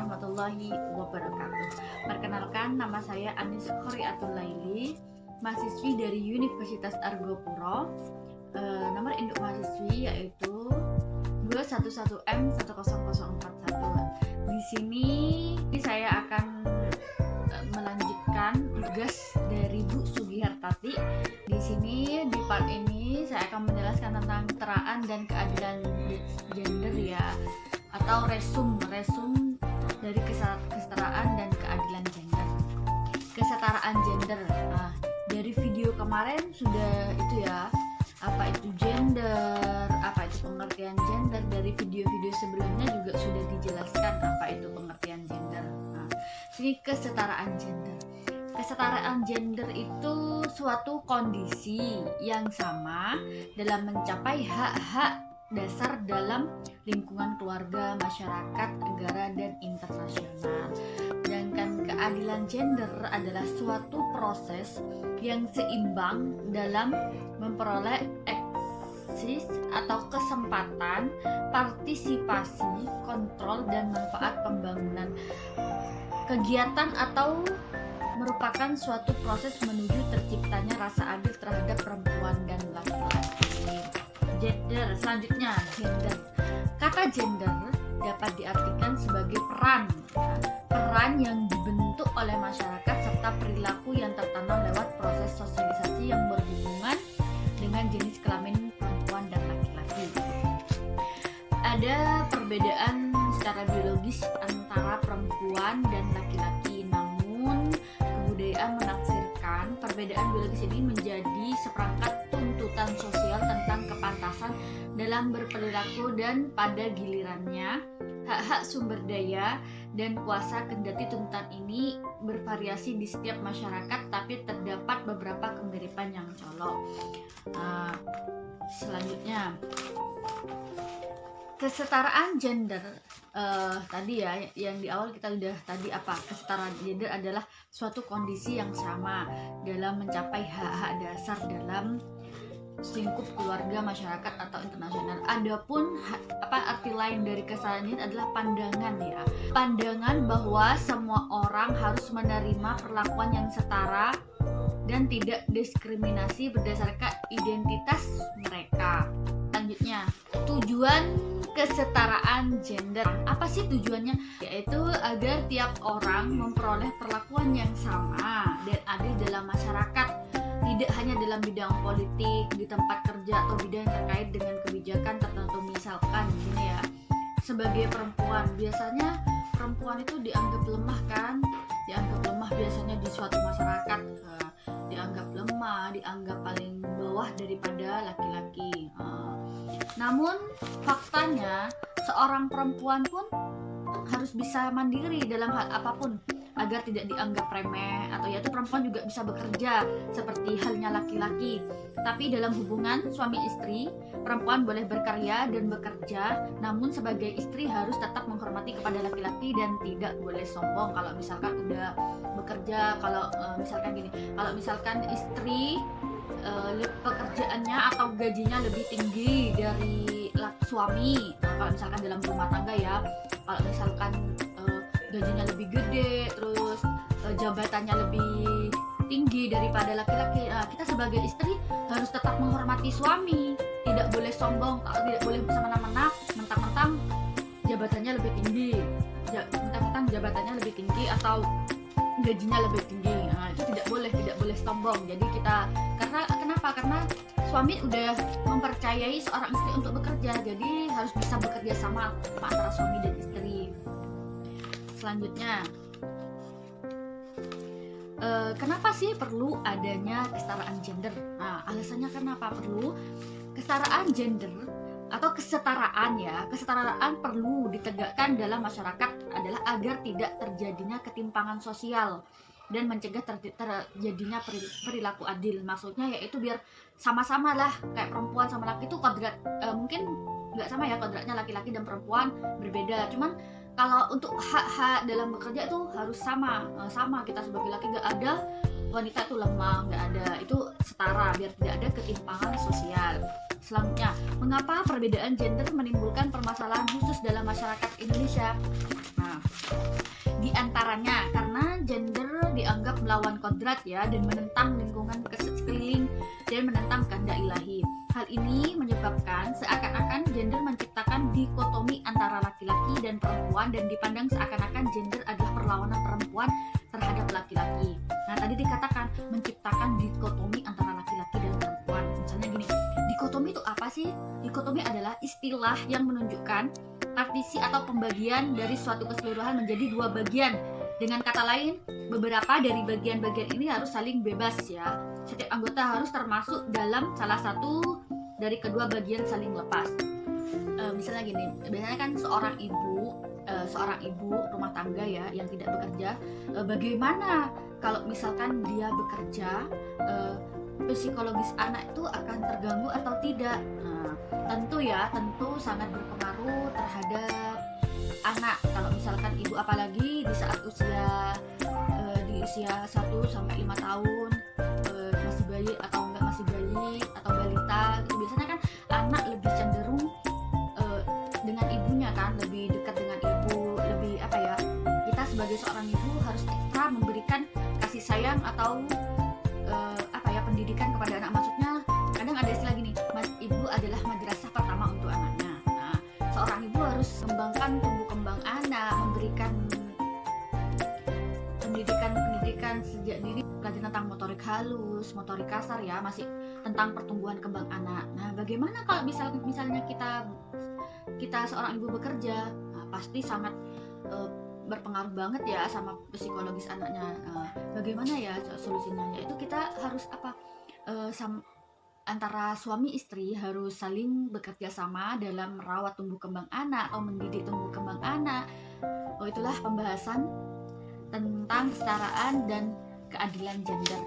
warahmatullahi wabarakatuh. Perkenalkan, nama saya Anis Khoriatul Laili, mahasiswi dari Universitas Argopuro. Nomor induk mahasiswi yaitu 211M10041. Di sini saya akan melanjutkan tugas dari Bu Sugihartati. Di sini di part ini saya akan menjelaskan tentang kesetaraan dan keadilan gender ya, atau resum dari kesetaraan dan keadilan gender. Kesetaraan gender. Nah, dari video kemarin sudah itu ya, apa itu gender, apa itu pengertian gender. Dari video-video sebelumnya juga sudah dijelaskan apa itu pengertian gender. Nah, sini kesetaraan gender. Kesetaraan gender itu suatu kondisi yang sama dalam mencapai hak-hak dasar dalam lingkungan keluarga, masyarakat, negara, dan internasional. Sedangkan keadilan gender adalah suatu proses yang seimbang dalam memperoleh akses atau kesempatan, partisipasi, kontrol, dan manfaat pembangunan kegiatan atau merupakan suatu proses menuju terciptanya rasa adil terhadap perempuan dan laki-laki. Gender, selanjutnya gender. Kata gender dapat diartikan sebagai peran yang dibentuk oleh masyarakat serta perilaku yang tertanam lewat proses sosialisasi yang berhubungan dengan jenis kelamin perempuan dan laki-laki. Ada perbedaan secara biologis antara perempuan dan laki-laki, namun kebudayaan menafsirkan perbedaan biologis ini menjadi seperangkat tuntutan sosial tentang kepantasan dalam berperilaku, dan pada gilirannya hak-hak sumber daya dan kuasa. Kendati tuntutan ini bervariasi di setiap masyarakat, tapi terdapat beberapa kemiripan yang colok. Selanjutnya kesetaraan gender. Tadi ya yang di awal kita udah tadi apa, kesetaraan gender adalah suatu kondisi yang sama dalam mencapai hak-hak dasar dalam lingkup keluarga, masyarakat, atau internasional. Adapun arti lain dari kesetaraan ini adalah pandangan ya. Pandangan bahwa semua orang harus menerima perlakuan yang setara dan tidak diskriminasi berdasarkan identitas mereka. Selanjutnya, tujuan kesetaraan gender. Apa sih tujuannya? Yaitu agar tiap orang memperoleh perlakuan yang sama dan adil dalam masyarakat, tidak hanya dalam bidang politik, di tempat kerja, atau bidang yang terkait dengan kebijakan tertentu. Misalkan gini ya, sebagai perempuan, biasanya perempuan itu dianggap lemah kan, dianggap lemah biasanya di suatu masyarakat, dianggap lemah, dianggap paling bawah daripada laki-laki. Namun faktanya seorang perempuan pun harus bisa mandiri dalam hal apapun agar tidak dianggap remeh, atau yaitu perempuan juga bisa bekerja seperti halnya laki-laki. Tapi dalam hubungan suami istri, perempuan boleh berkarya dan bekerja, namun sebagai istri harus tetap menghormati kepada laki-laki dan tidak boleh sombong kalau misalkan udah bekerja. Kalau misalkan gini, kalau misalkan istri pekerjaannya atau gajinya lebih tinggi dari suami, kalau misalkan dalam rumah tangga ya, kalau misalkan gajinya lebih gede, terus jabatannya lebih tinggi daripada laki-laki, kita sebagai istri harus tetap menghormati suami, tidak boleh sombong, tidak boleh semena-mena mentang-mentang jabatannya lebih tinggi, atau gajinya lebih tinggi. Itu tidak boleh sombong. Jadi kita, karena suami udah mempercayai seorang istri untuk bekerja, jadi harus bisa bekerja sama antara suami dan istri. Selanjutnya, kenapa sih perlu adanya kesetaraan gender? Alasannya kenapa perlu kesetaraan gender atau kesetaraan ya, kesetaraan perlu ditegakkan dalam masyarakat adalah agar tidak terjadinya ketimpangan sosial dan mencegah terjadinya perilaku adil. Maksudnya yaitu biar sama-sama lah, kayak perempuan sama laki itu kodrat, mungkin nggak sama ya kodratnya, laki-laki dan perempuan berbeda, cuman kalau untuk hak-hak dalam bekerja itu harus sama. Kita sebagai laki nggak ada wanita itu lemah, nggak ada, itu setara biar tidak ada ketimpangan sosial. Selanjutnya, mengapa perbedaan gender menimbulkan permasalahan khusus dalam masyarakat Indonesia? Nah, gender dianggap melawan kodrat ya, dan menentang lingkungan sekeliling dan menentang kehendak ilahi. Hal ini menyebabkan seakan-akan gender menciptakan dikotomi antara laki-laki dan perempuan, dan dipandang seakan-akan gender adalah perlawanan perempuan terhadap laki-laki. Nah, tadi dikatakan menciptakan dikotomi antara laki-laki dan perempuan. Misalnya gini, dikotomi itu apa sih? Dikotomi adalah istilah yang menunjukkan partisi atau pembagian dari suatu keseluruhan menjadi dua bagian. Dengan kata lain, beberapa dari bagian-bagian ini harus saling bebas ya. Setiap anggota harus termasuk dalam salah satu dari kedua bagian saling lepas. Misalnya gini, biasanya kan seorang ibu rumah tangga ya yang tidak bekerja, bagaimana kalau misalkan dia bekerja, psikologis anak itu akan terganggu atau tidak? Nah, tentu sangat berpengaruh terhadap anak. Kalau misalkan ibu, apalagi di saat usia 1 sampai 5 tahun, masih bayi atau balita gitu, biasanya kan anak lebih cenderung dengan ibunya kan, lebih dekat dengan ibu, lebih kita sebagai seorang ibu harus ekstra memberikan kasih sayang atau pendidikan kepada anak. Maksudnya kadang ada istilah gini, ibu adalah madrasah pertama untuk anaknya. Nah, seorang ibu harus mengembangkan tumbuh kembang anak, memberikan pendidikan sejak dini, belajar tentang motorik halus, motorik kasar ya, masih tentang pertumbuhan kembang anak. Nah, bagaimana kalau misalnya kita seorang ibu bekerja? Nah, pasti sangat berpengaruh banget ya sama psikologis anaknya. Bagaimana ya solusinya? Yaitu kita harus antara suami istri harus saling bekerja sama dalam merawat tumbuh kembang anak atau mendidik tumbuh kembang anak. Itulah pembahasan tentang kesetaraan dan keadilan gender.